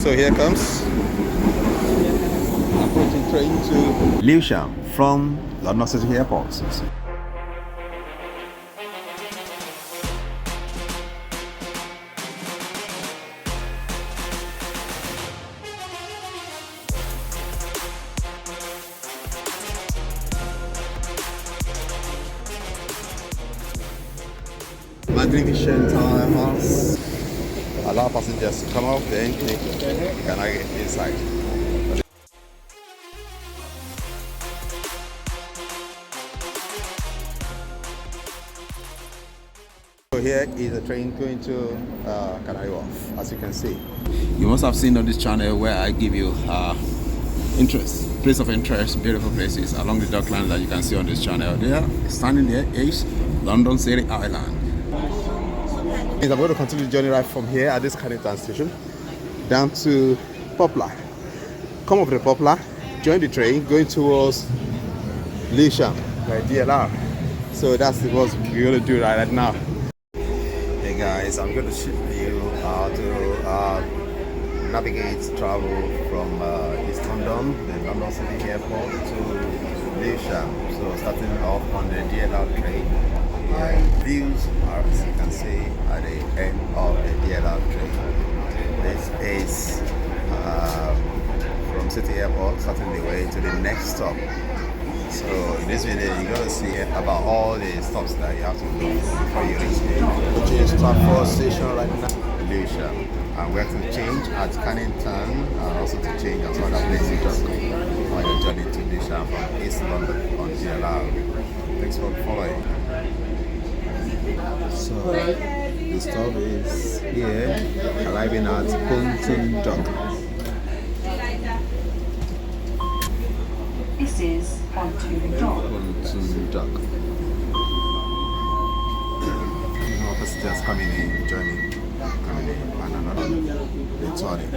So here comes approaching train to Lewsham from London City Airport. Magnificent house. Allow passengers to come out, then they can get inside. So here is a train going to Canary Wharf, as you can see. You must have seen on this channel where I give you place of interest, beautiful places along the docklands that you can see on this channel. There, standing there is London City Island. I'm going to continue the journey right from here at this Canning station down to Poplar. Come over the Poplar, join the train going towards Lewsham by DLR. So that's what we're going to do right now. Hey guys, I'm going to show you how to navigate travel from East London, the London City Airport to Lewsham. So starting off on the DLR train. Views are, as you can see, at the end of the DLR train. This is from City Airport, starting the way to the next stop. So in this video, you're going to see about all the stops that you have to do before you reach here. Which is Stratford Station right now, Lewsham. And we have to change at Cannington and also to change at other places just on your journey to Lewsham from East London on DLR. Thanks for following. So the stop is here, arriving at Pontoon Dock. This is Pontoon Dock. Pontoon Dock. More passengers coming in, coming in, and another returning.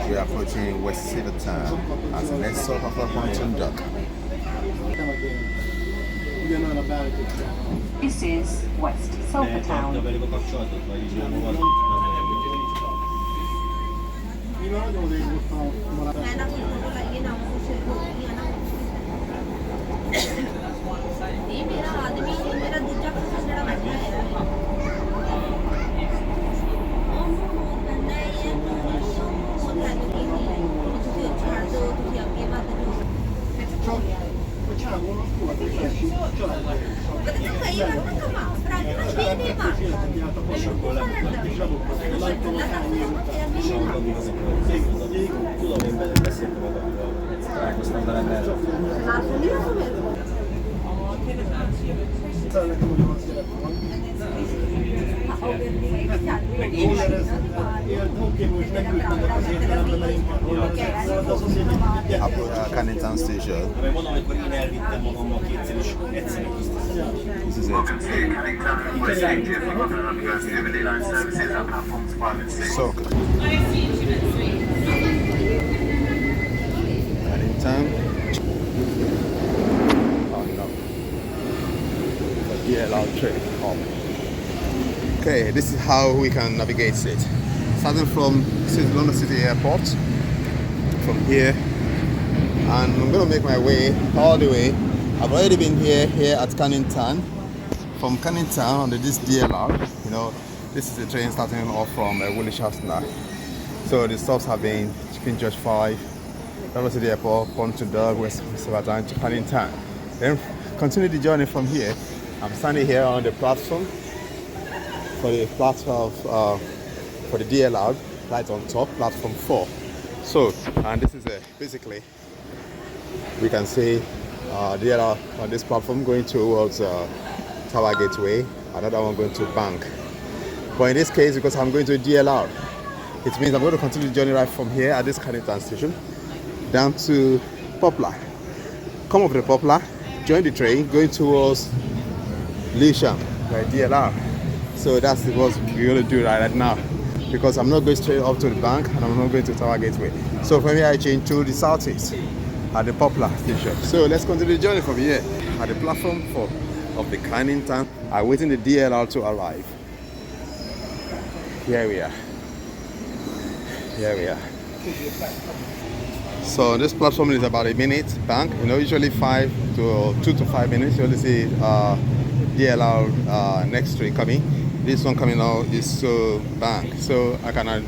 We are approaching West Silvertown as the next stop of our Pontoon Dock. This is West Silvertown. Cannington station. This is it. So good. Cannington. Oh no. The DLR train. Oh. Okay, this is how we can navigate it. Starting from London City Airport. From here. And I'm going to make my way all the way. I've already been here at Cannington. From Cannington on this DLR, you know, this is the train starting off from Lewsham. So the stops have been King George 5, London City Airport, Pontoon Dock, West Silvertown to Cannington. Then continue the journey from here. I'm standing here on the platform for the DLR, right on top, platform 4. So, and this is basically, we can see DLR on this platform going towards Tower Gateway, another one going to Bank. But in this case, because I'm going to DLR, it means I'm going to continue the journey right from here at this Cannington station down to Poplar. Come over the Poplar, join the train going towards Lewsham by DLR. So that's what we're going to do right now. because I'm not going straight up to the bank and I'm not going to Tower Gateway. So from here I change to the southeast at the Poplar station. So let's continue the journey from here. At the platform of the Cannington, I'm waiting the DLR to arrive. Here we are. Here we are. So this platform is about a minute bank. You know, usually 2 to 5 minutes. You only see DLR next to it coming. This one coming out is to bank. So I can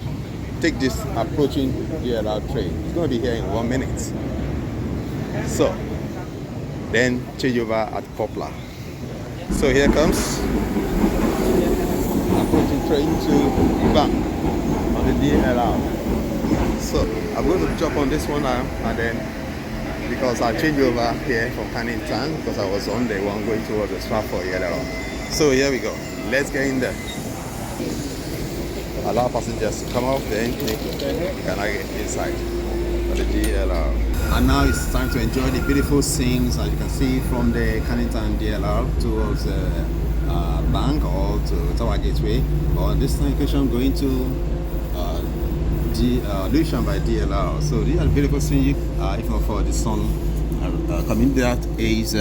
take this approaching DLR train. It's going to be here in 1 minute. So then change over at Poplar. So here comes approaching train to bank on the DLR. So I'm going to jump on this one now, and then because I change over here from Cannington because I was on the one going towards the Stratford DLR. So here we go. Let's get in there. Allow passengers to come off, then can I get inside for the DLR. And now it's time to enjoy the beautiful scenes, as you can see, from the Cannington DLR towards bank or to Tower Gateway. But this time occasion going to Lewsham by DLR. So these are beautiful scenes, if not for the sun coming. That is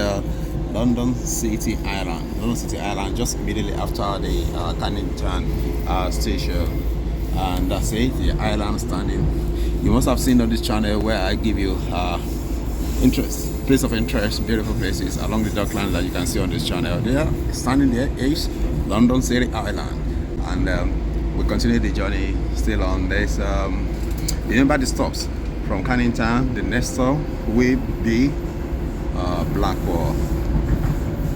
London City Island. London City Island, just immediately after the Cannington station. And that's it, the island standing. You must have seen on this channel where I give you place of interest, beautiful places along the docklands that you can see on this channel. There, standing there is London City Island. And we continue the journey still on this. Remember the stops from Cannington. The next stop will be Blackwall.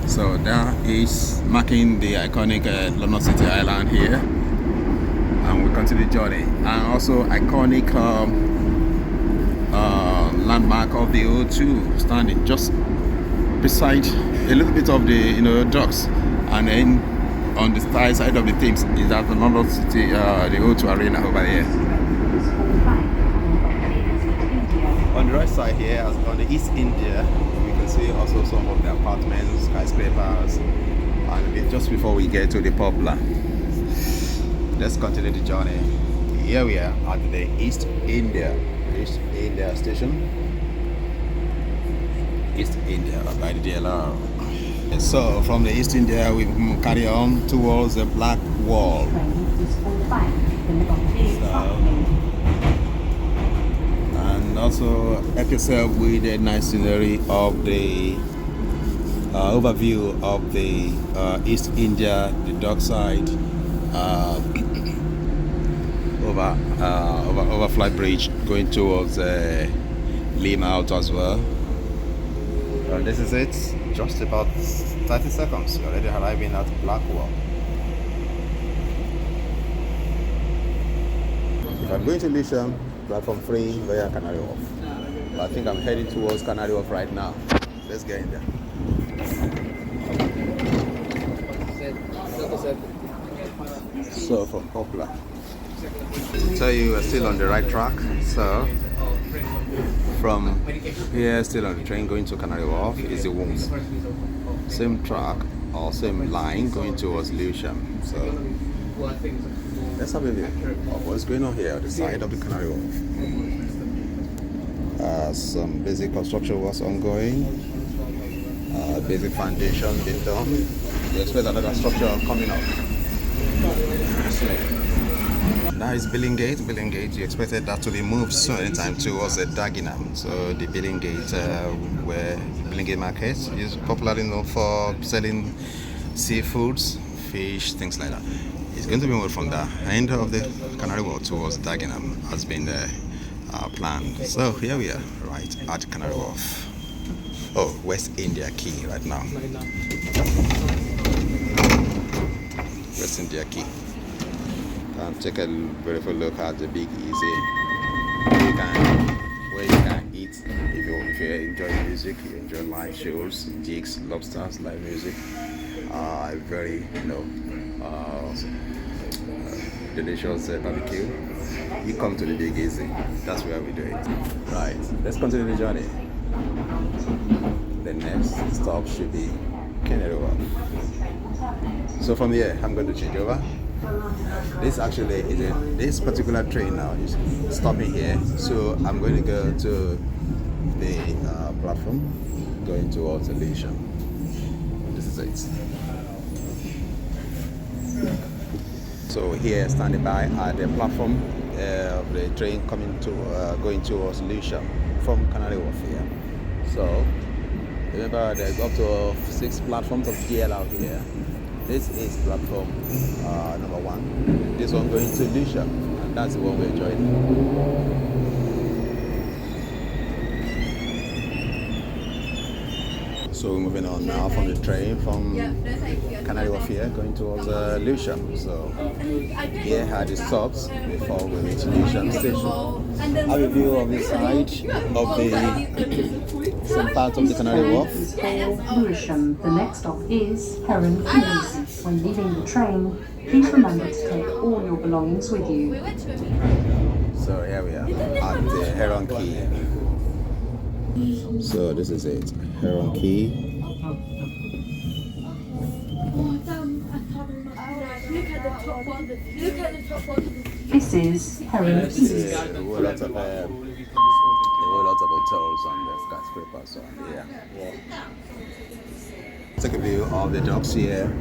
So that is marking the iconic London City Island here, and we continue the journey. And also iconic landmark of the O2 standing just beside a little bit of the docks, and then on the side of the Thames is that the London City, the O2 Arena over here. On the right side here, on the East India, you can see also some of the apartments, skyscrapers, and just before we get to the Poplar. Let's continue the journey. Here we are at the East India station. East India by the DLR. So from the East India we carry on towards the Black Wall. And also help yourself with a nice scenery of the overview of the East India, the dockside, over Flight Bridge going towards Lima out as well. This is it, just about 30 seconds. You're already arriving at Blackwall. If I'm going to Lewsham, platform 3 via Canary Wharf. But I think I'm heading towards Canary Wharf right now. Let's get in there. So from Poplar, to tell you we're still on the right track. So from here, still on the train going to Canary Wharf is the same track or same line going towards Lewsham. So let's have a view of what's going on here at the side of the Canary Wharf. Some basic construction was ongoing, basic foundation being done. We expect another structure coming up. Now is Billingsgate. You expected that to be moved soon anytime towards the Dagenham. So the Billingsgate, where Billingsgate Market is popularly known for selling seafoods, fish, things like that. It's going to be moved from the end of the Canary Wharf towards Dagenham has been planned. So here we are, right at Canary Wharf. Oh, West India Quay right now. West India Quay. Take a beautiful look at the Big Easy. Where you can eat if you enjoy music, you enjoy live shows, jigs, lobsters, live music. Very delicious barbecue. You come to the Big Easy. That's where we do it. Right. Let's continue the journey. The next stop should be Canary Wharf. So from here, I'm going to change over This actually is this particular train now is stopping here, so I'm going to go to the platform going towards Lewsham. This is it. So here, standing by at the platform of the train coming to going towards Lewsham from Canary Wharf here. So remember, there's up to 6 platforms of DLR here. This is platform number 1. This one going to Lewsham, and that's the one we're joining. So we're moving on now from the train from Canary Wharf here, going towards Lewsham. So here are the stops before we reach Lewsham station. Have a view of the side of the some part of the Canary Wharf. Lewsham. The next stop is Heron Keys. When leaving the train, please remember to take all your belongings with you. So here we are at the Heron Key. So this is it, Heron Key. This is Heron Keys. A whole lot of hotels and skyscrapers on here. Take a view of the docks here,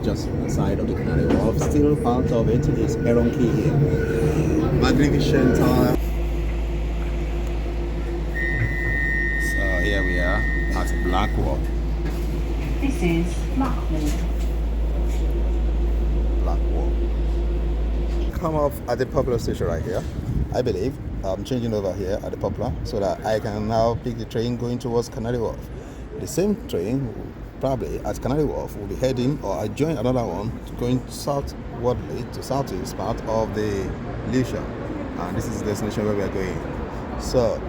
just on the side of the Canary Wharf. Still part of it is Heron Key here. Magnificent tower. So here we are at Blackwall. This is Blackwall. Blackwall. Come off at the Poplar station right here. I believe I'm changing over here at the Poplar so that I can now pick the train going towards Canary Wharf. The same train, probably at Canary Wharf, will be heading, or I join another one going southwardly to southeast part of the Lewsham, and this is the destination where we are going. So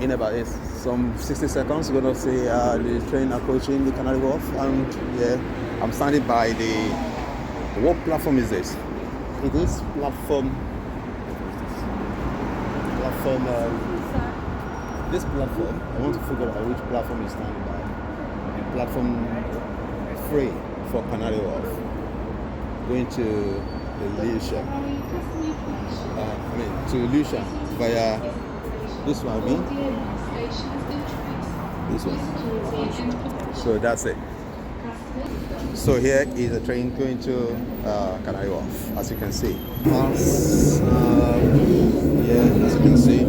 in about some 60 seconds, we're going to see the train approaching the Canary Wharf, and yeah, I'm standing by the. What platform is this? It is platform. This platform. I want to figure out which platform is standing by. Platform 3 for Canary Wharf, going to the Lewsham. To Lewsham via this one. This one. So that's it. So here is a train going to Canary Wharf, as you can see. As you can see,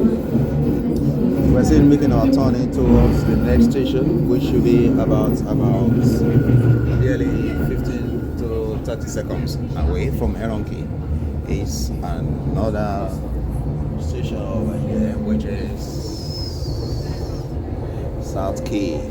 we're still making our turning towards the next station, which should be about nearly 15 to 30 seconds away from Heron Key. Is another station over here, which is South Key.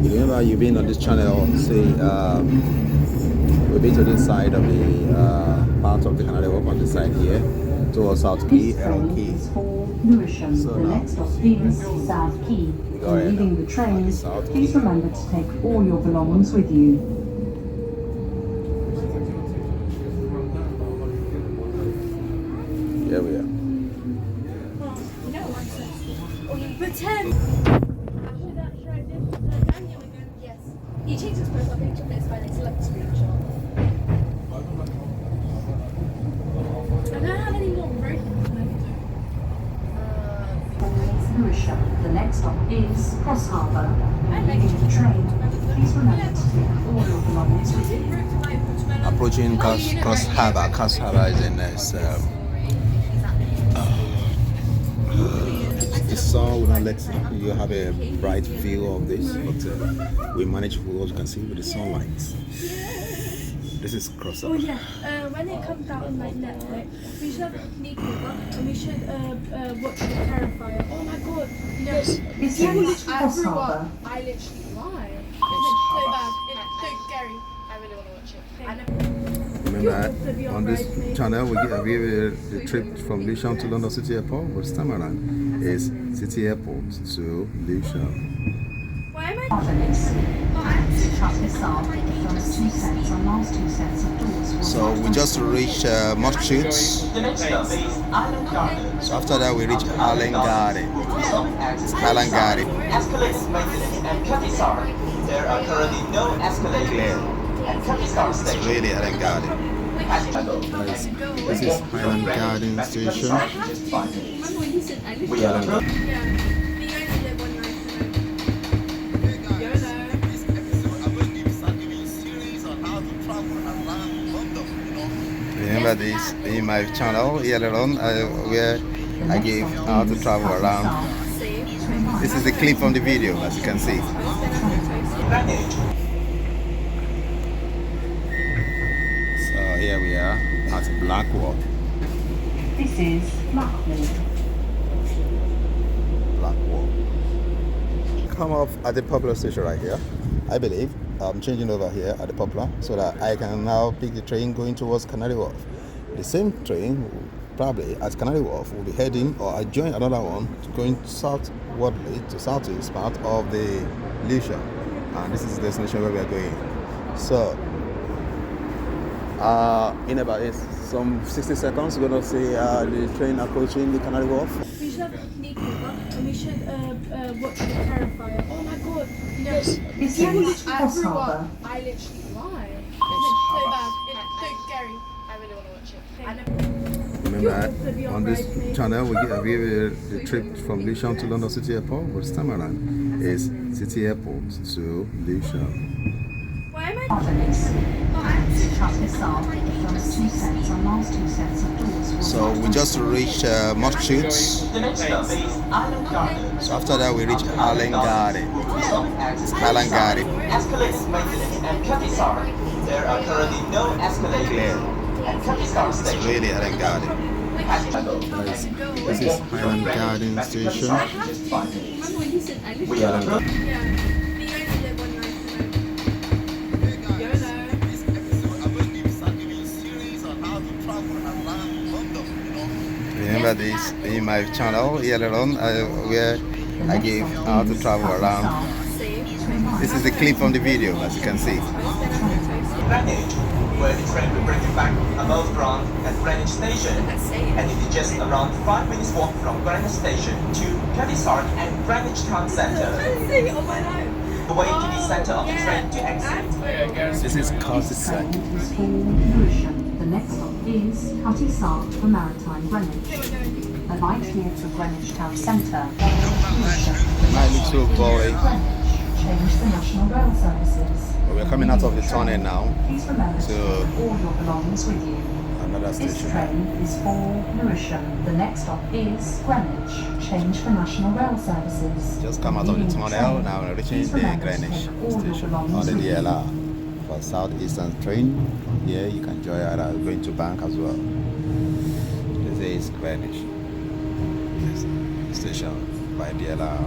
Remember, you've been on this channel, say we've been to this side of the part of the Canary Wharf on this side here towards South Key, Heron Key. Lewsham. So the now, next stop is South Key. When leaving the train, please remember to take all your belongings with you. Here we are. You changed his profile picture, but it's fine, it's like a screenshot. I don't have any more, right? Lewsham. The next stop is Cross Harbour. When leaving the train, please remember to take all your belongings with you. Approaching Cross Harbour. Cross Harbour is the next. The sun will not let you have a bright view of this, but we manage what you can see with the sunlight. This is Cross Harbour. Oh yeah, when it comes out on like Netflix, we should have a sneak over and we should watch the Terrifier. Oh my god, yes. This is Cross Harbour. I literally lied. It's so bad. It's so scary. I really want to watch it. Remember, on this channel, we give the trip from Lewsham to London City Airport, but this time around is City Airport to Lewsham. Why am I? So we just reached Masjid. So after that we reach Island Garden. It's Island Garden. Escalators maintenance and Katisar. There are currently no escalators at Katisar It's station. really Island Garden. This is Highland Garden Station. I have to. Remember when you said I live We are Yeah. We only live one night tonight. YOLO. Remember this in my channel earlier on where I gave how to travel around. See? This is a clip from the video, as you can see. So here we are at Blackwall. This is Blackwall. Blackwall. Come off at the Popular station right here. I believe I'm changing over here at the Popular so that I can now pick the train going towards Canary Wharf. The same train, probably at Canary Wharf, will be heading, or I join another one going southwardly to southeast part of the Lewsham, and this is the destination where we are going. So in about some 60 seconds, we're going to see the train approaching the Canary Wharf. We should have a sneak over and we should watch the Terrifier. Oh my god. Yes. This You is Cross Harbour. I literally lied. It's so bad. It's so scary. I really want to watch it. I know. Remember, on this channel, we give the trip from Lewsham to London City Airport, but this time around is City Airport to Lewsham. Why am I? So we just reached Masjid. The next stop is Island Garden. So after that we reach Island Garden. It's Island Garden. Escalators maintenance and Katisar. There are currently no escalators at Katisar It's station. really Island Garden. This is Highland Garden Station. I have to. Remember when you said I live We are Yeah. We only live one night tonight. YOLO. Remember this in my channel earlier on where I gave how to travel around. See? This is a clip from the video, as you can see. Greenwich, where the train will bring you back above ground at Greenwich Station. And it is just around 5 minutes walk from Greenwich Station to Katisar and Greenwich Town Centre. See on my life. The way to the centre of the train to exit. This is cul-de-sac. Is for Lewsham. The next stop is Cutty-Sark for Maritime Greenwich. Alight here for Greenwich Town Centre. My little boy. Greenwich. Change the National Rail Services. We're coming out of the tunnel now Please remember to to take all your belongings with you. another This station. train is for Lewisham. The next stop is Greenwich. Change for National Rail Services. Just come out of the Leaving tunnel, train, now we're reaching please the remember to Greenwich take all your station on belongings the with you. DLR for Southeastern train. From here you can join other going to bank as well. This is Greenwich station by DLR.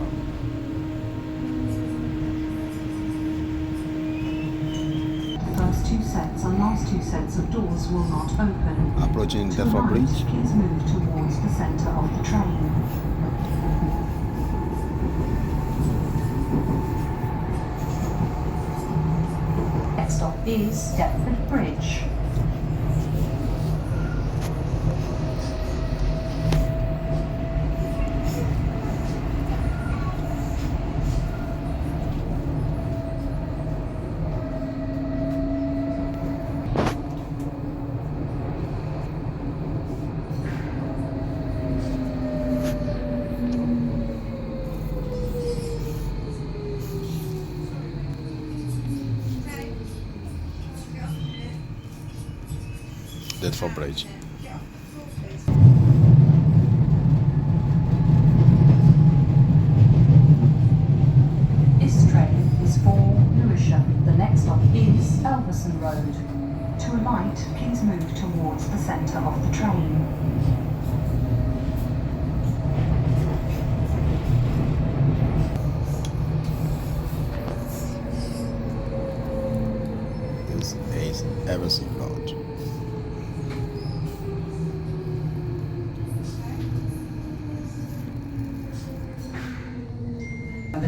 First two sets and last two sets of doors will not open. Approaching To the Deptford right, Bridge. please move towards the centre of the train. Next stop is Deptford Bridge. Deptford Bridge. This train is for Lewisham. The next stop is Elverson Road. To alight, please move towards the centre of the train. This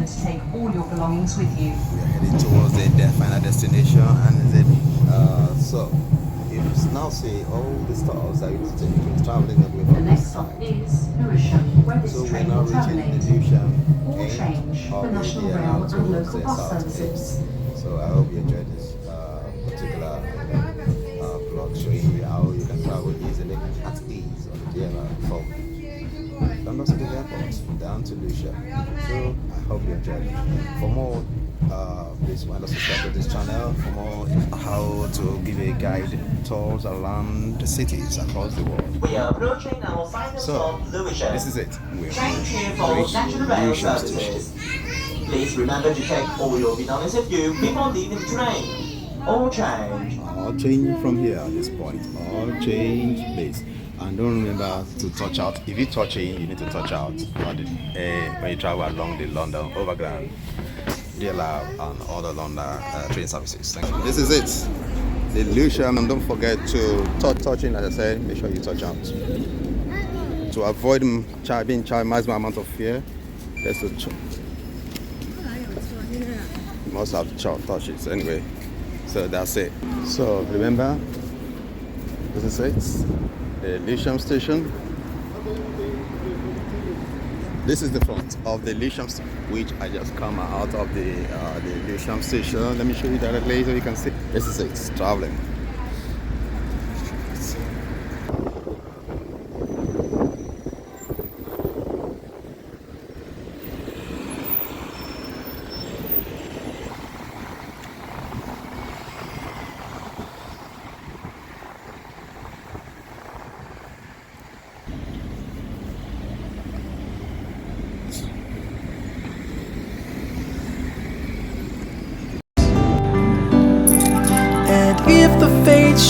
to take all your belongings with you. We are heading towards the final destination, and then so you now see all the stores that you take. We're traveling away The from next this stop side. is Lewsham, where this So we're train now will reaching the terminate. Lewsham All change for of the National Rail DLR and towards local the bus southeast. services. So I hope you enjoyed this particular vlog showing you how you can travel easily at ease on the DLR from London City Airport down to Lewsham. So I hope you enjoyed it. For more, please why not subscribe to this channel for more how to give a guide tours around the cities across the world. We are approaching our final So stop, Lewisham. this is it. We've Thank you for reached National Rail Lewsham services. Station. Please remember to take all your belongings with you before leaving the train. All change. All change from here at this point. All change, please. And don't remember to touch out. If you touch in, you need to touch out on the, when you travel along the London Overground, DLR, and other London train services. Thank you. This is it. The Lewsham, and don't forget to touch in, as I said, make sure you touch out. To avoid being charged maximum amount of fare, there's a you must have touches anyway. So that's it. So remember, this is it. The Lewsham station. This is the front of the Lewsham station, which I just come out of the Lewsham station. Let me show you directly so you can see. This is it, traveling.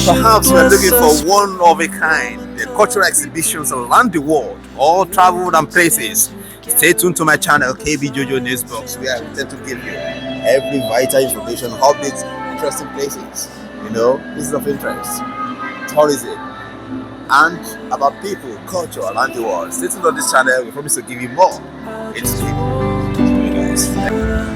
Perhaps we're looking for one of a kind, the cultural exhibitions around the world, all traveled and places. Stay tuned to my channel, KB Jojo Newsbox, where I intend to give you every vital information, updates, interesting places, places of interest, tourism, and about people, culture around the world. Stay tuned on this channel. We promise to give you more. It's nice.